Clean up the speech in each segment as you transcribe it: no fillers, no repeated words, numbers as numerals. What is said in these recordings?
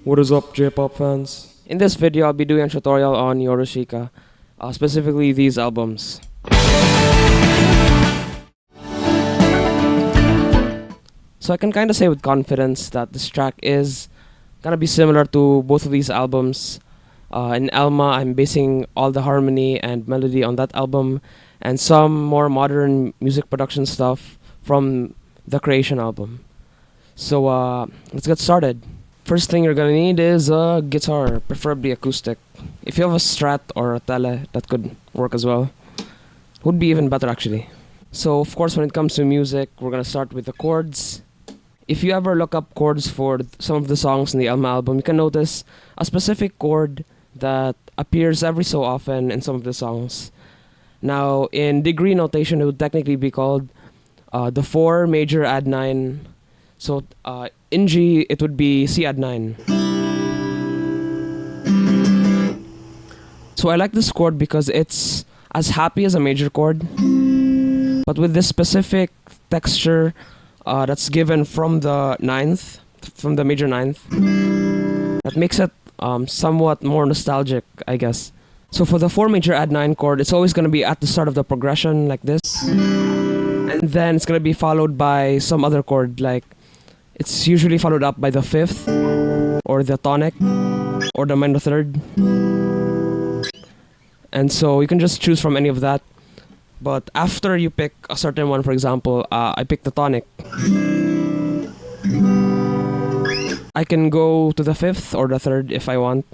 What is up, J-pop fans? In this video, I'll be doing a tutorial on YORUSHIKA, specifically these albums. So I can kind of say with confidence that this track is gonna be similar to both of these albums. In Elma, I'm basing all the harmony and melody on that album, and some more modern music production stuff from the Creation album. So let's get started. First thing you're gonna need is a guitar, preferably acoustic. If you have a Strat or a Tele, that could work as well. Would be even better actually. So of course when it comes to music, we're gonna start with the chords. If you ever look up chords for some of the songs in the Elma album, you can notice a specific chord that appears every so often in some of the songs. Now in degree notation, it would technically be called the 4 major add 9. So in G, it would be C add 9. So I like this chord because it's as happy as a major chord, but with this specific texture that's given from the 9th, from the major 9th, that makes it somewhat more nostalgic, I guess. So for the 4 major add 9 chord, it's always going to be at the start of the progression like this, and then it's going to be followed by some other chord, like it's usually followed up by the 5th, or the tonic, or the minor 3rd. And so you can just choose from any of that. But after you pick a certain one, for example, I picked the tonic, I can go to the 5th or the 3rd if I want.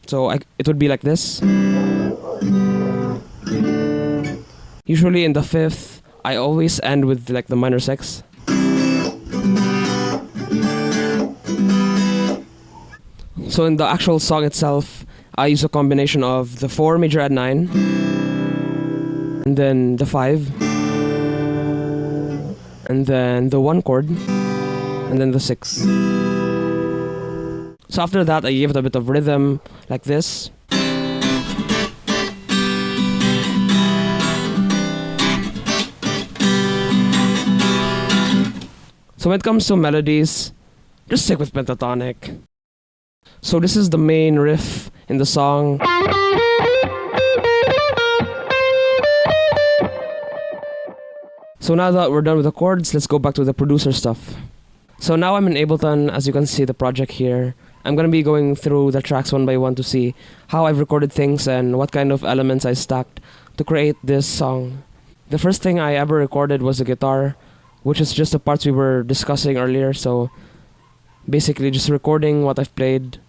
So it would be like this. Usually in the 5th, I always end with like the minor 6. So in the actual song itself, I use a combination of the 4 major add 9, and then the 5, and then the 1 chord, and then the 6. So after that, I give it a bit of rhythm, like this. So when it comes to melodies, just stick with pentatonic. So this is the main riff in the song. So now that we're done with the chords, let's go back to the producer stuff. So now I'm in Ableton, as you can see the project here. I'm going to be going through the tracks one by one to see how I've recorded things and what kind of elements I stacked to create this song. The first thing I ever recorded was the guitar, which is just the parts we were discussing earlier. So basically just recording what I've played.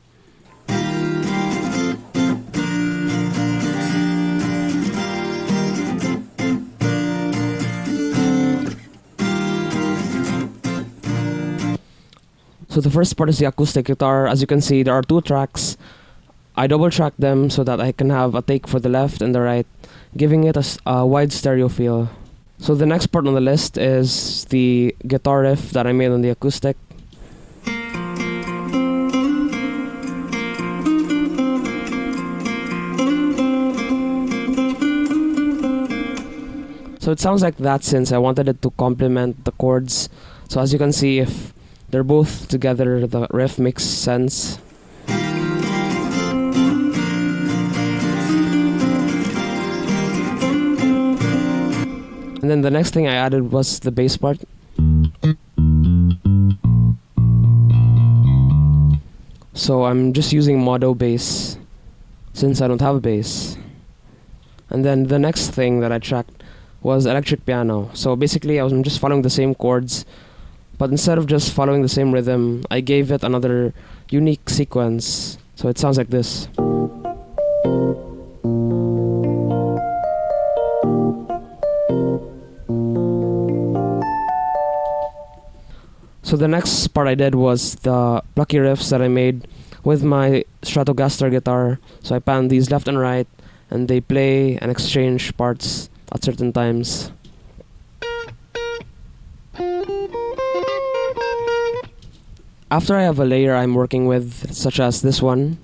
So the first part is the acoustic guitar. As you can see, there are 2 tracks. I double track them so that I can have a take for the left and the right, giving it a wide stereo feel. So the next part on the list is the guitar riff that I made on the acoustic. So it sounds like that since I wanted it to complement the chords. So as you can see, if they're both together, the riff makes sense. And then the next thing I added was the bass part. So I'm just using modo bass since I don't have a bass. And then the next thing that I tracked was electric piano. So basically I was just following the same chords, but instead of just following the same rhythm, I gave it another unique sequence. So it sounds like this. So the next part I did was the plucky riffs that I made with my Stratocaster guitar. So I pan these left and right, and they play and exchange parts at certain times. After I have a layer I'm working with, such as this one,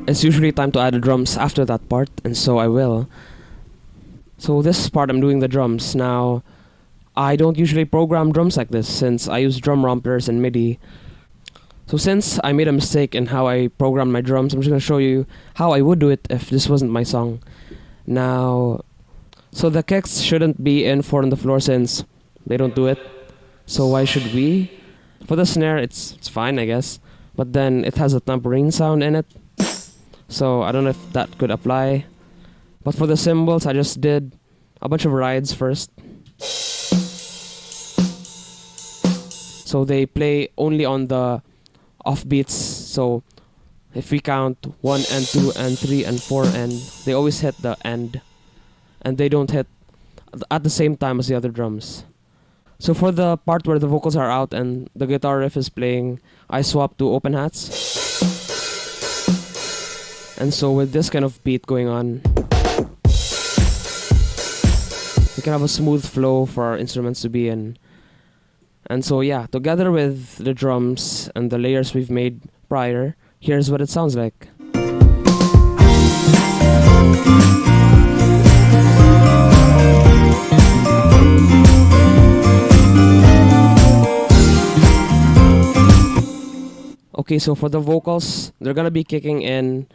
it's usually time to add the drums after that part, and so I will. So this part I'm doing the drums. Now, I don't usually program drums like this since I use drum rompers and MIDI. So since I made a mistake in how I programmed my drums, I'm just going to show you how I would do it if this wasn't my song. Now, so the kicks shouldn't be in 4 on the floor since they don't do it. So why should we? For the snare, it's fine, I guess. But then it has a tambourine sound in it. So I don't know if that could apply. But for the cymbals, I just did a bunch of rides first. So they play only on the offbeats. So if we count 1 and 2 and 3 and 4 and they always hit the end. And they don't hit at the same time as the other drums. So for the part where the vocals are out and the guitar riff is playing, I swap to open hats. And so with this kind of beat going on, we can have a smooth flow for our instruments to be in. And so yeah, together with the drums and the layers we've made prior, here's what it sounds like. Okay, so for the vocals, they're gonna be kicking in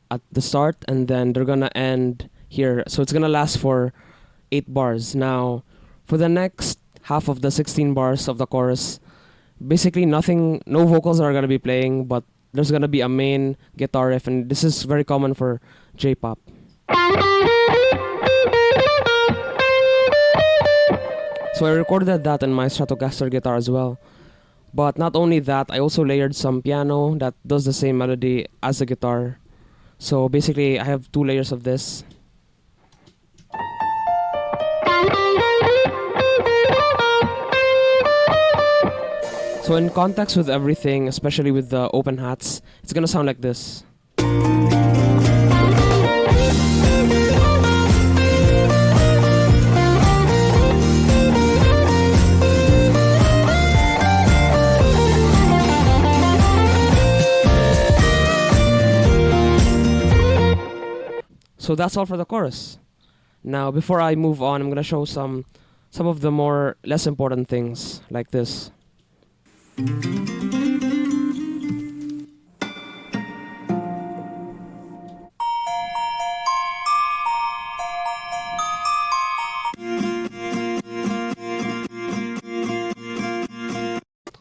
at the start and then they're gonna end here. So it's gonna last for 8 bars. Now, for the next half of the 16 bars of the chorus, basically no vocals are gonna be playing, but there's gonna be a main guitar riff, and this is very common for J-pop. So I recorded that in my Stratocaster guitar as well. But not only that, I also layered some piano that does the same melody as the guitar. So basically, I have 2 layers of this. So in context with everything, especially with the open hats, it's gonna sound like this. So that's all for the chorus. Now, before I move on, I'm gonna show some of the more less important things, like this.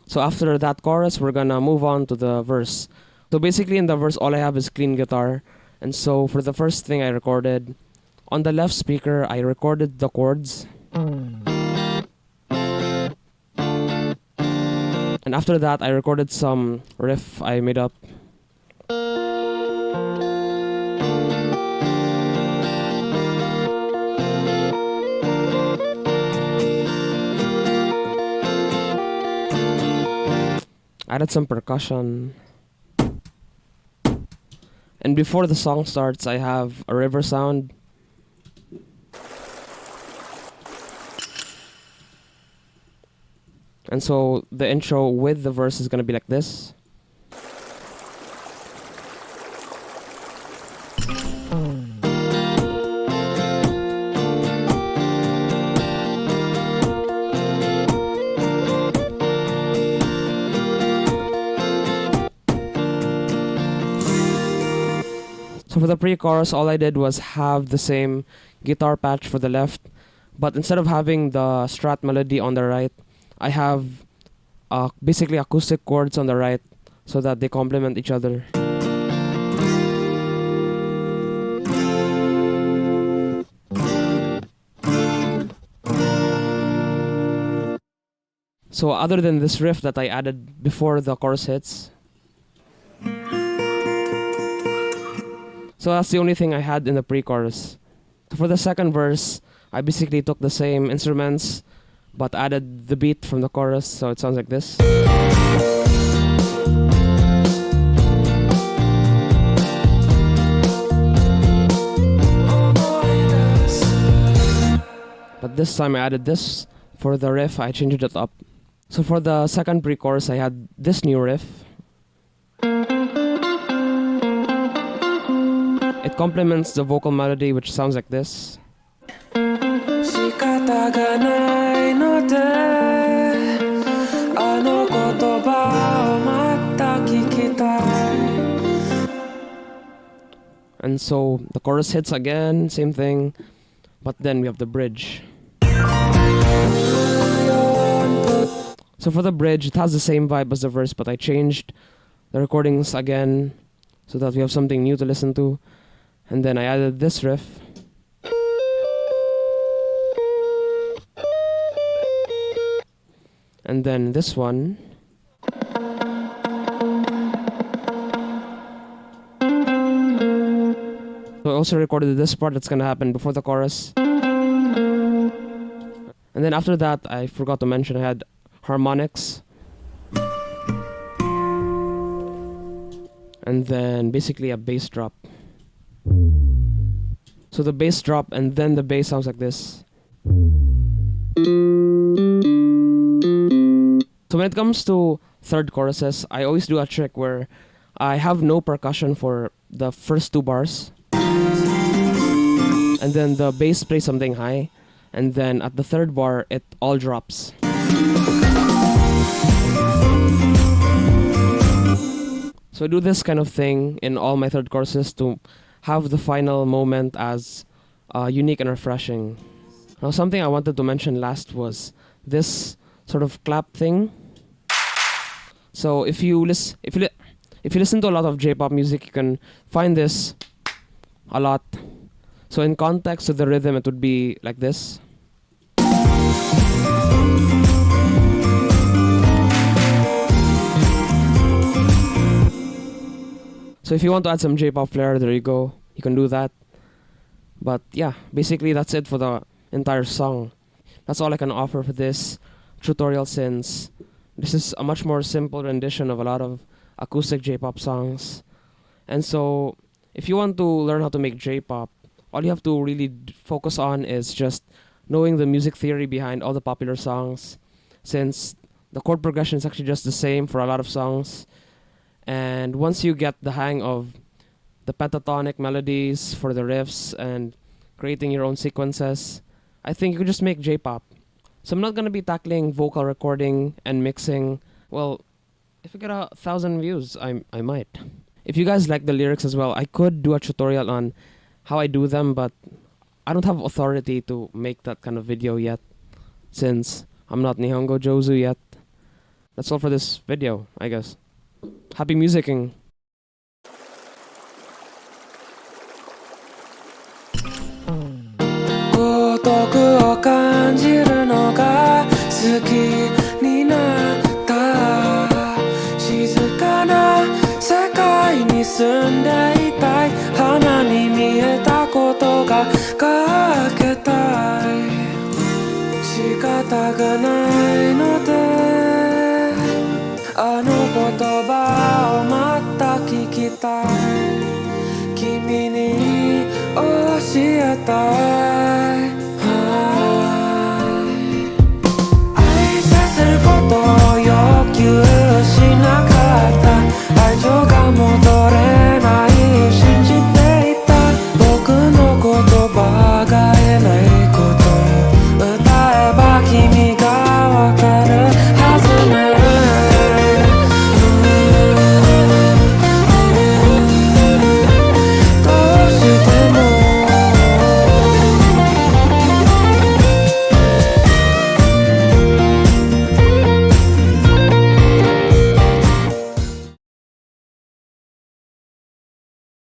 So after that chorus, we're gonna move on to the verse. So basically in the verse, all I have is clean guitar. And so for the first thing I recorded, on the left speaker, I recorded the chords. And after that, I recorded some riff I made up. Added some percussion. And before the song starts, I have a river sound. And so the intro with the verse is gonna be like this. So for the pre-chorus, all I did was have the same guitar patch for the left, but instead of having the strat melody on the right, I have basically acoustic chords on the right so that they complement each other. So other than this riff that I added before the chorus hits, so that's the only thing I had in the pre-chorus. So for the second verse, I basically took the same instruments but added the beat from the chorus, so it sounds like this. But this time I added this. For the riff, I changed it up. So for the second pre-chorus, I had this new riff. It complements the vocal melody, which sounds like this. And ないのであの言葉をまた聞きたい And so the chorus hits again, same thing, but then we have the bridge. So for the bridge, it has the same vibe as the verse, but I changed the recordings again so that we have something new to listen to. And then I added this riff. And then this one. So I also recorded this part that's gonna happen before the chorus. And then after that, I forgot to mention I had harmonics. And then basically a bass drop. So the bass drop and then the bass sounds like this. So when it comes to third choruses, I always do a trick where I have no percussion for the first two bars. And then the bass plays something high. And then at the third bar, it all drops. So I do this kind of thing in all my third choruses to have the final moment as unique and refreshing. Now something I wanted to mention last was this sort of clap thing. So if you listen to a lot of J-pop music, you can find this a lot. So in context to the rhythm, it would be like this. So if you want to add some J-pop flair, there you go. You can do that. But yeah, basically that's it for the entire song. That's all I can offer for this tutorial, since this is a much more simple rendition of a lot of acoustic J-pop songs. And so if you want to learn how to make J-pop, all you have to really focus on is just knowing the music theory behind all the popular songs, since the chord progression is actually just the same for a lot of songs. And once you get the hang of the pentatonic melodies for the riffs and creating your own sequences, I think you can just make J-pop. So I'm not going to be tackling vocal recording and mixing. Well, if I get 1,000 views, I might. If you guys like the lyrics as well, I could do a tutorial on how I do them, but I don't have authority to make that kind of video yet, since I'm not Nihongo Jozu yet. That's all for this video, I guess. Happy musicking! 孤独を感じるのが好きになった静かな世界に住んでいたい花に見えたことがかけたい仕方がないのであの言葉をまた聞きたい君に教えたい